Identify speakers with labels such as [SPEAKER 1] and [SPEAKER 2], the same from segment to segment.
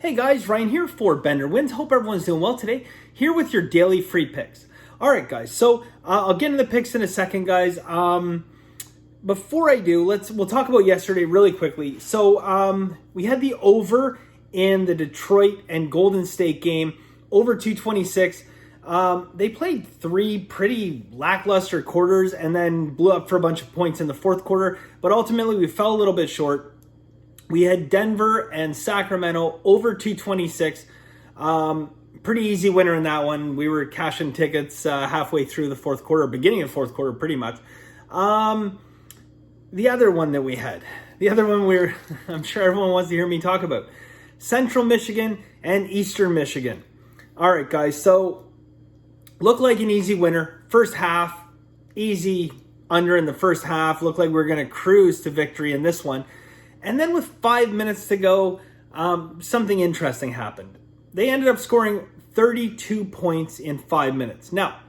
[SPEAKER 1] Hey guys, Ryan here for Bender Wins. Hope everyone's doing well today. Here with your daily free picks. All right, guys. So I'll get into the picks in a second, guys. Before I do, we'll talk about yesterday really quickly. So we had the over in the Detroit and Golden State game, over 226. They played three pretty lackluster quarters and then blew up for a bunch of points in the fourth quarter. But ultimately, we fell a little bit short. We had Denver and Sacramento over 226. Pretty easy winner in that one. We were cashing tickets halfway through the fourth quarter, beginning of the fourth quarter, pretty much. The other one that we had, I'm sure everyone wants to hear me talk about, Central Michigan and Eastern Michigan. All right, guys, so looked like an easy winner. First half, easy under in the first half. Looked like we were going to cruise to victory in this one. And then with 5 minutes to go, something interesting happened. They ended up scoring 32 points in 5 minutes. Now,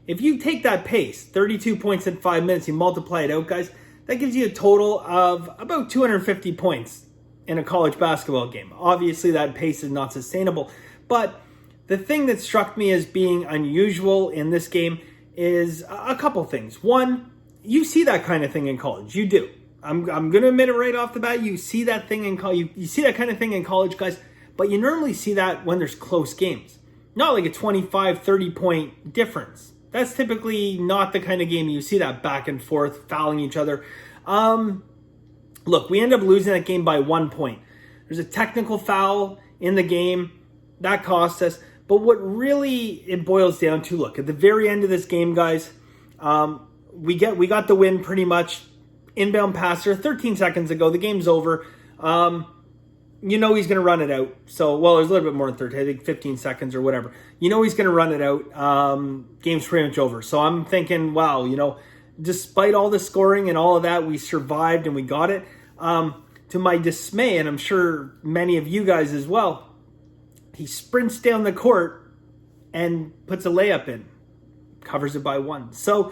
[SPEAKER 1] if you take that pace, 32 points in 5 minutes, you multiply it out, guys, that gives you a total of about 250 points in a college basketball game. Obviously, that pace is not sustainable. But the thing that struck me as being unusual in this game is a couple things. One, you see that kind of thing in college. You do. I'm going to admit it right off the bat. You see that thing in college. You see that kind of thing in college, guys. But you normally see that when there's close games. Not like a 25, 30-point difference. That's typically not the kind of game you see that back and forth, fouling each other. Look, we end up losing that game by 1 point. There's a technical foul in the game. That cost us. But what really it boils down to, look, at the very end of this game, guys, we got the win pretty much. Inbound passer, 13 seconds ago, the game's over. You know he's going to run it out. So, well, there's a little bit more than 13, I think 15 seconds or whatever. You know he's going to run it out. Game's pretty much over. So I'm thinking, wow, despite all the scoring and all of that, we survived and we got it. To my dismay, and I'm sure many of you guys as well, he sprints down the court and puts a layup in. Covers it by one. So,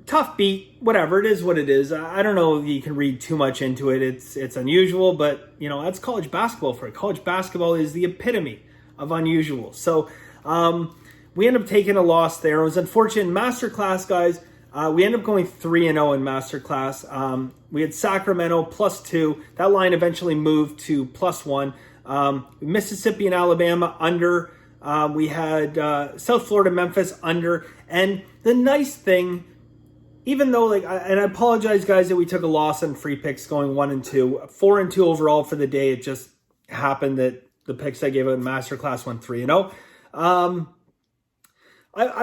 [SPEAKER 1] tough beat, whatever, it is what it is. I don't know if you can read too much into it. It's unusual, but, that's college basketball for it. College basketball is the epitome of unusual. So we end up taking a loss there. It was unfortunate. Masterclass, guys, we end up going 3-0 in Masterclass. We had Sacramento +2. That line eventually moved to +1. Mississippi and Alabama under. We had South Florida, Memphis under. And the nice thing, even though, and I apologize, guys, that we took a loss on free picks going 1-2, 4-2 overall for the day. It just happened that the picks I gave out in Masterclass went 3-0. I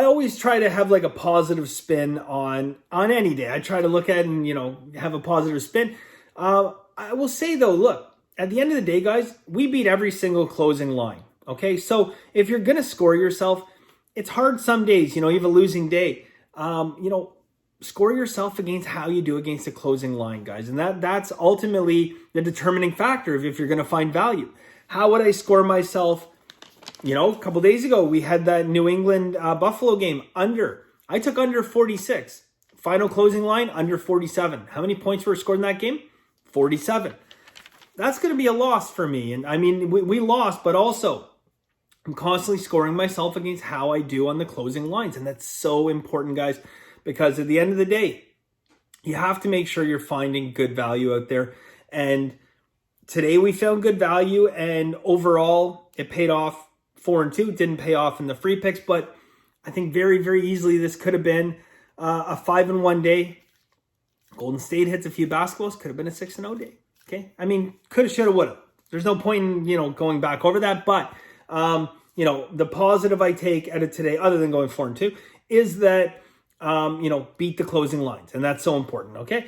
[SPEAKER 1] always try to have a positive spin on any day. I try to look at it and, have a positive spin. I will say, though, look, at the end of the day, guys, we beat every single closing line. Okay, so if you're going to score yourself, it's hard some days, you have a losing day. Score yourself against how you do against the closing line, guys. And that's ultimately the determining factor of if you're going to find value. How would I score myself? A couple days ago, we had that New England Buffalo game under. I took under 46. Final closing line, under 47. How many points were scored in that game? 47. That's going to be a loss for me. And I mean, we lost, but also I'm constantly scoring myself against how I do on the closing lines. And that's so important, guys. Because at the end of the day, you have to make sure you're finding good value out there. And today we found good value, and overall it paid off 4-2. It didn't pay off in the free picks, but I think very, very easily this could have been a 5-1 day. Golden State hits a few basketballs, could have been a 6-0 day. Okay, I mean, coulda, shoulda, woulda. There's no point in going back over that, but the positive I take out of today, other than going 4-2, is that beat the closing lines. And that's so important, okay?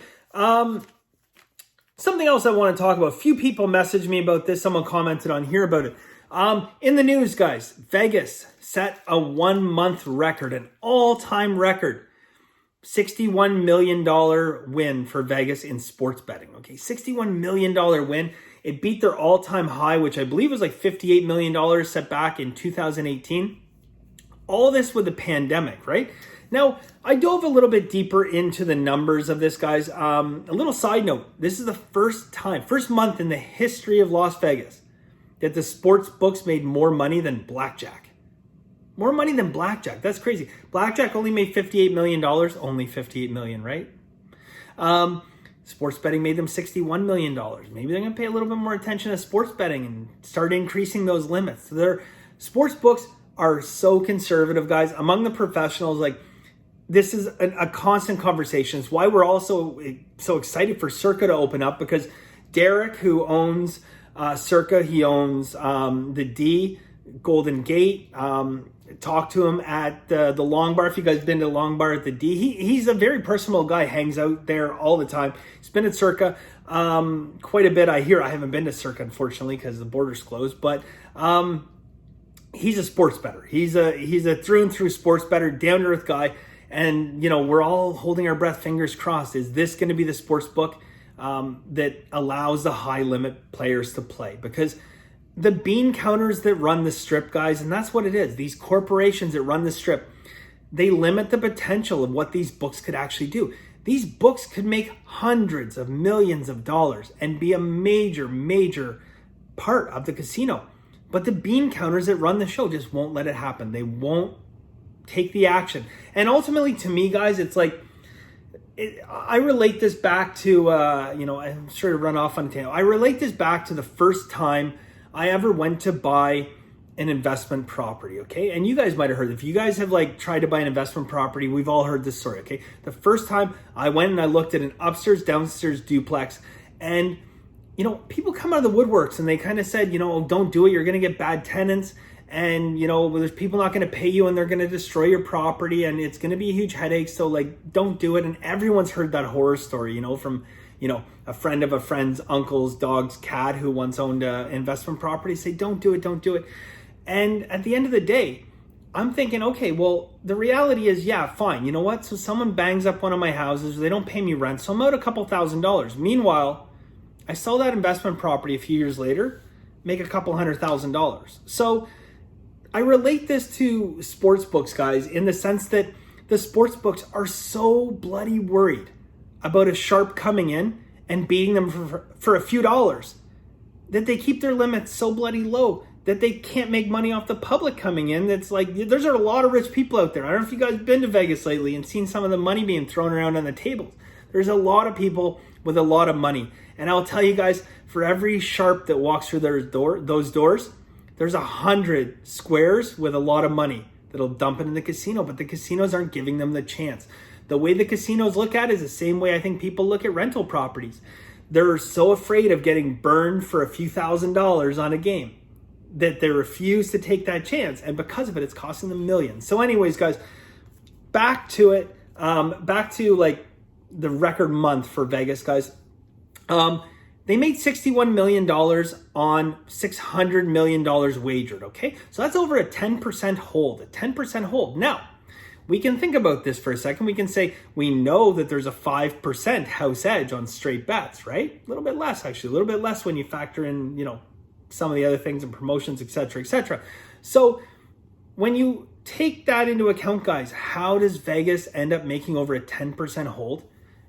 [SPEAKER 1] Something else I want to talk about. A few people messaged me about this. Someone commented on here about it. In the news, guys, Vegas set a 1-month record, an all-time record. $61 million win for Vegas in sports betting, okay? $61 million win. It beat their all-time high, which I believe was $58 million set back in 2018. All this with the pandemic, right? Now, I dove a little bit deeper into the numbers of this, guys. A little side note. This is the first month in the history of Las Vegas that the sports books made more money than blackjack. More money than blackjack. That's crazy. Blackjack only made $58 million. Only $58 million, right? Sports betting made them $61 million. Maybe they're going to pay a little bit more attention to sports betting and start increasing those limits. So their sports books are so conservative, guys. Among the professionals, like, this is a constant conversation. It's why we're also so excited for Circa to open up, because Derek, who owns Circa, he owns the D, Golden Gate. Talk to him at the Long Bar. If you guys been to Long Bar at the D, he's a very personal guy, hangs out there all the time. He's been at Circa quite a bit. I haven't been to Circa, unfortunately, because the border's closed, but he's a sports bettor. He's a through and through sports bettor, down to earth guy. And, we're all holding our breath, fingers crossed. Is this going to be the sports book that allows the high limit players to play? Because the bean counters that run the strip, guys, and that's what it is. These corporations that run the strip, they limit the potential of what these books could actually do. These books could make hundreds of millions of dollars and be a major, major part of the casino. But the bean counters that run the show just won't let it happen. They won't take the action. And ultimately, to me, guys, it's like, I relate this back to, I'm sure to run off on a tangent. I relate this back to the first time I ever went to buy an investment property, okay? And you guys might have heard, if you guys have tried to buy an investment property, we've all heard this story, okay? The first time I went and I looked at an upstairs, downstairs duplex, and, people come out of the woodworks and they kind of said, oh, don't do it, you're going to get bad tenants. And, there's people not going to pay you and they're going to destroy your property and it's going to be a huge headache. So don't do it. And everyone's heard that horror story, from, a friend of a friend's uncle's dog's cat who once owned an investment property. Say, don't do it, don't do it. And at the end of the day, I'm thinking, okay, well, the reality is, yeah, fine. You know what? So someone bangs up one of my houses, they don't pay me rent, so I'm out a couple $1,000s. Meanwhile, I sell that investment property a few years later, make a couple $100,000. So I relate this to sports books, guys, in the sense that the sports books are so bloody worried about a sharp coming in and beating them for a few dollars that they keep their limits so bloody low that they can't make money off the public coming in. That's there's a lot of rich people out there. I don't know if you guys been to Vegas lately and seen some of the money being thrown around on the tables. There's a lot of people with a lot of money. And I'll tell you guys, for every sharp that walks through those doors, there's 100 squares with a lot of money that'll dump it in the casino, but the casinos aren't giving them the chance. The way the casinos look at it is the same way I think people look at rental properties. They're so afraid of getting burned for a few $1,000s on a game that they refuse to take that chance. And because of it, it's costing them millions. So anyways, guys, back to it. Back to the record month for Vegas, guys. They made $61 million on $600 million wagered, okay? So that's over a 10% hold, a 10% hold. Now, we can think about this for a second. We can say, we know that there's a 5% house edge on straight bets, right? A little bit less, actually. A little bit less when you factor in, some of the other things and promotions, et cetera, et cetera. So when you take that into account, guys, how does Vegas end up making over a 10% hold?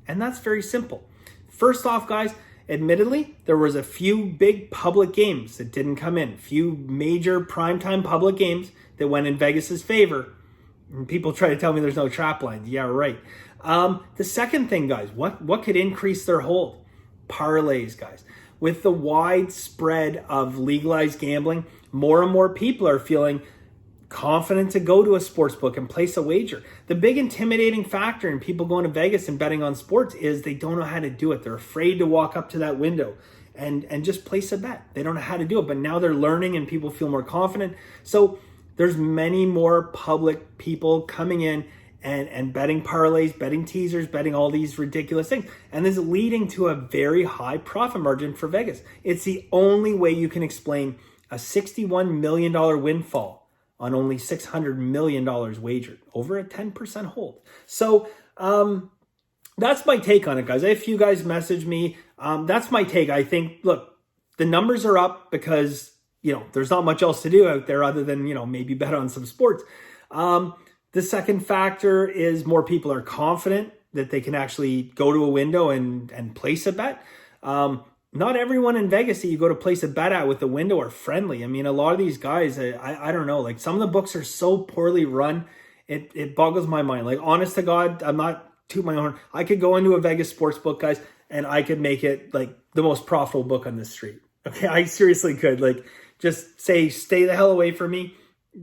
[SPEAKER 1] And that's very simple. First off, guys, admittedly, there was a few big public games that didn't come in. Few major primetime public games that went in Vegas's favor. And people try to tell me there's no trap lines. Yeah, right. The second thing, guys, what could increase their hold? Parlays, guys. With the wide spread of legalized gambling, more and more people are feeling confident to go to a sports book and place a wager. The big intimidating factor in people going to Vegas and betting on sports is they don't know how to do it. They're afraid to walk up to that window and just place a bet. They don't know how to do it, but now they're learning and people feel more confident. So there's many more public people coming in and betting parlays, betting teasers, betting all these ridiculous things. And this is leading to a very high profit margin for Vegas. It's the only way you can explain a $61 million windfall on only $600 million wagered, over a 10% hold. So that's my take on it, guys. If you guys message me, that's my take. I think, look, the numbers are up because, there's not much else to do out there other than, maybe bet on some sports. The second factor is more people are confident that they can actually go to a window and place a bet. not everyone in Vegas that you go to place a bet at with the window are friendly. I mean, a lot of these guys, I don't know, like some of the books are so poorly run, it boggles my mind. Like, honest to God, I'm not toot my own horn. I could go into a Vegas sports book, guys, and I could make it like the most profitable book on the street. Okay, I seriously could. Like, just say, stay the hell away from me.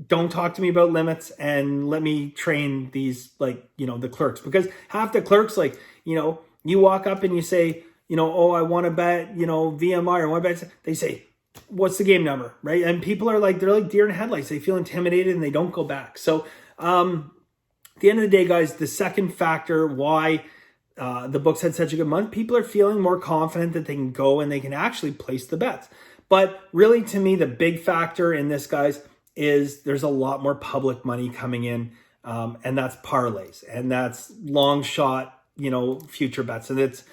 [SPEAKER 1] Don't talk to me about limits, and let me train these, like, you know, the clerks. Because half the clerks, like, you know, you walk up and you say, you know, oh, I want to bet, you know, VMI, or I want to bet. They say, what's the game number, right? And people are like, they're like deer in headlights. They feel intimidated and they don't go back. So at the end of the day, guys, the second factor why the books had such a good month, people are feeling more confident that they can go and they can actually place the bets. But really, to me, the big factor in this, guys, is there's a lot more public money coming in, and that's parlays, and that's long shot, you know, future bets, and it's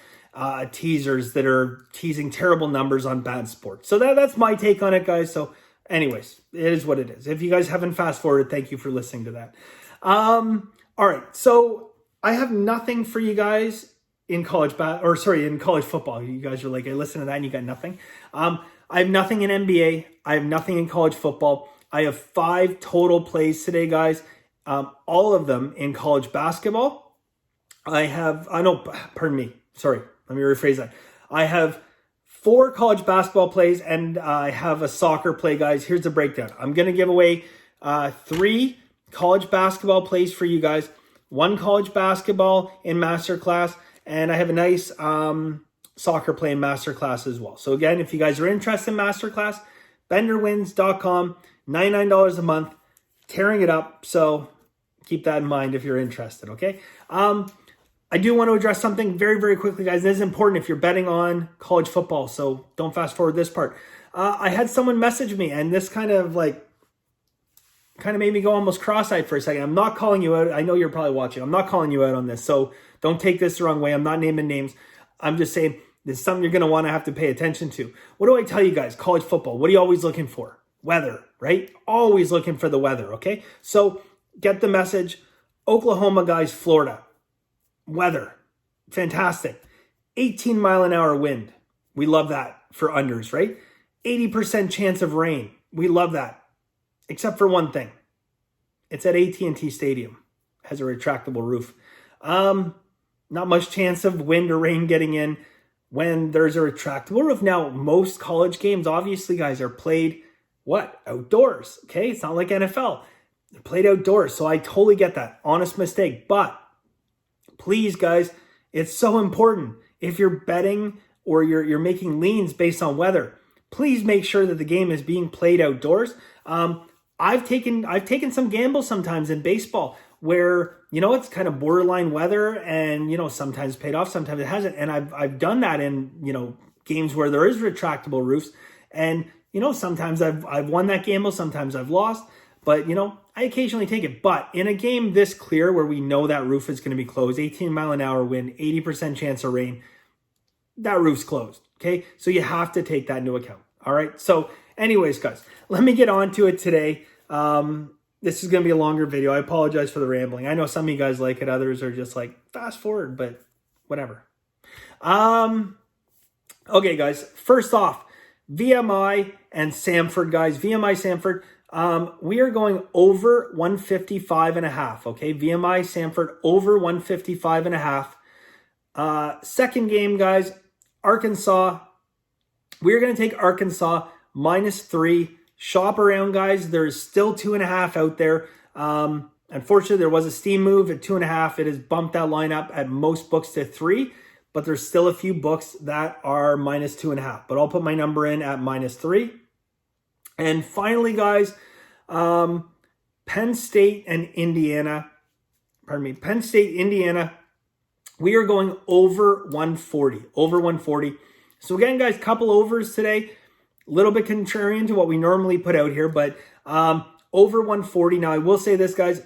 [SPEAKER 1] teasers that are teasing terrible numbers on bad sports. So that's my take on it, guys. So anyways, it is what it is. If you guys haven't fast forwarded, thank you for listening to that. All right, so I have nothing for you guys in college in college football. You guys are like, I listen to that and you got nothing. I have nothing in NBA. I have nothing in college football. I have 5 total plays today, guys. All of them in college basketball. Let me rephrase that. I have 4 college basketball plays, and I have a soccer play, guys. Here's the breakdown. I'm going to give away 3 college basketball plays for you guys, 1 college basketball in Masterclass, and I have a nice soccer play in Masterclass as well. So again, if you guys are interested in Masterclass, benderwins.com, $99 a month, tearing it up. So keep that in mind if you're interested, okay? I do want to address something very, very quickly, guys. This is important if you're betting on college football, so don't fast forward this part. I had someone message me, and this kind of made me go almost cross-eyed for a second. I'm not calling you out. I know you're probably watching. I'm not calling you out on this, so don't take this the wrong way. I'm not naming names. I'm just saying this is something you're going to want to have to pay attention to. What do I tell you guys? College football, what are you always looking for? Weather, right? Always looking for the weather, okay? So get the message. Oklahoma, guys, Florida. Weather, fantastic. 18-mile-an-hour wind. We love that for unders, right? 80% chance of rain. We love that. Except for one thing. It's at AT&T Stadium. It has a retractable roof. Not much chance of wind or rain getting in when there's a retractable roof. Now, most college games, obviously, guys, are played, outdoors, okay? It's not like NFL. They're played outdoors, so I totally get that. Honest mistake. But please, guys, it's so important. If you're betting or you're making leans based on weather, please make sure that the game is being played outdoors. I've taken some gambles sometimes in baseball where, you know, it's kind of borderline weather and, you know, sometimes paid off, sometimes it hasn't. And I've done that in, you know, games where there is retractable roofs. And, you know, sometimes I've won that gamble, sometimes I've lost. But, you know, I occasionally take it. But in a game this clear where we know that roof is going to be closed, 18-mile-an-hour wind, 80% chance of rain, that roof's closed, okay? So you have to take that into account, all right? So anyways, guys, let me get on to it today. This is going to be a longer video. I apologize for the rambling. I know some of you guys like it. Others are just like, fast forward, but whatever. Okay, guys, first off, VMI and Samford, guys. VMI, Samford. We are going over 155.5, okay? VMI, Samford, over 155.5. Second game, guys, Arkansas. We're going to take Arkansas -3. Shop around, guys. There's still 2.5 out there. Unfortunately, there was a steam move at 2.5. It has bumped that line up at most books to 3, but there's still a few books that are -2.5. But I'll put my number in at -3. And finally, guys, Penn State and Indiana. Penn State, Indiana. We are going over 140. Over 140. So again, guys, couple overs today. A little bit contrarian to what we normally put out here, but over 140. Now, I will say this, guys.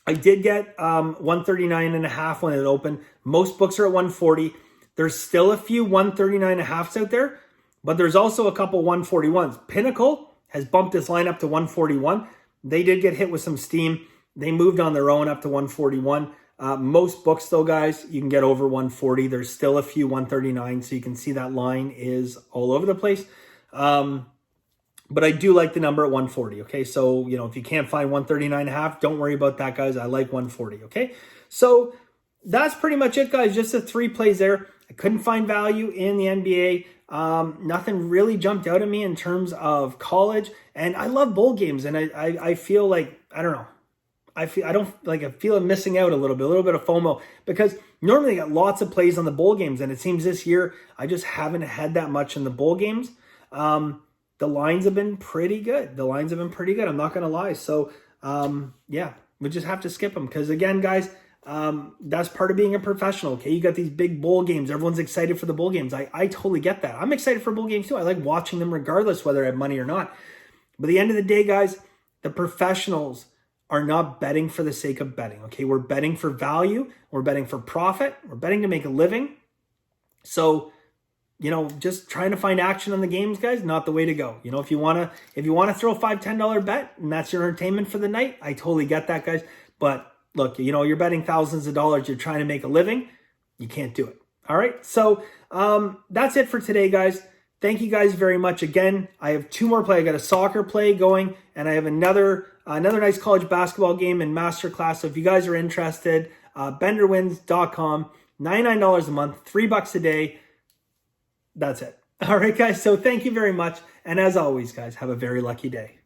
[SPEAKER 1] I did get 139.5 when it opened. Most books are at 140. There's still a few 139.5s out there, but there's also a couple 141s. Pinnacle has bumped this line up to 141. They did get hit with some steam. They moved on their own up to 141. Most books, though, guys, you can get over 140. There's still a few 139, so you can see that line is all over the place. But I do like the number at 140, okay? So, if you can't find 139.5, don't worry about that, guys. I like 140, okay? So that's pretty much it, guys. Just the 3 plays there. I couldn't find value in the NBA. Nothing really jumped out at me in terms of college. And I love bowl games, and I feel like, I don't know. I feel I'm missing out a little bit of FOMO, because normally I got lots of plays on the bowl games, and it seems this year I just haven't had that much in the bowl games. The lines have been pretty good. I'm not going to lie. So, yeah, we just have to skip them, because again, guys, that's part of being a professional. Okay. You got these big bowl games. Everyone's excited for the bowl games. I totally get that. I'm excited for bowl games too. I like watching them regardless whether I have money or not. But at the end of the day, guys, the professionals are not betting for the sake of betting. Okay. We're betting for value. We're betting for profit. We're betting to make a living. So, just trying to find action on the games, guys, not the way to go. If you want to throw a $5, $10 bet and that's your entertainment for the night, I totally get that, guys. But look, you're betting thousands of dollars. You're trying to make a living. You can't do it. All right. So that's it for today, guys. Thank you guys very much. Again, I have 2 more plays. I got a soccer play going, and I have another nice college basketball game in Masterclass. So if you guys are interested, benderwins.com, $99 a month, $3 a day. That's it. All right, guys. So thank you very much. And as always, guys, have a very lucky day.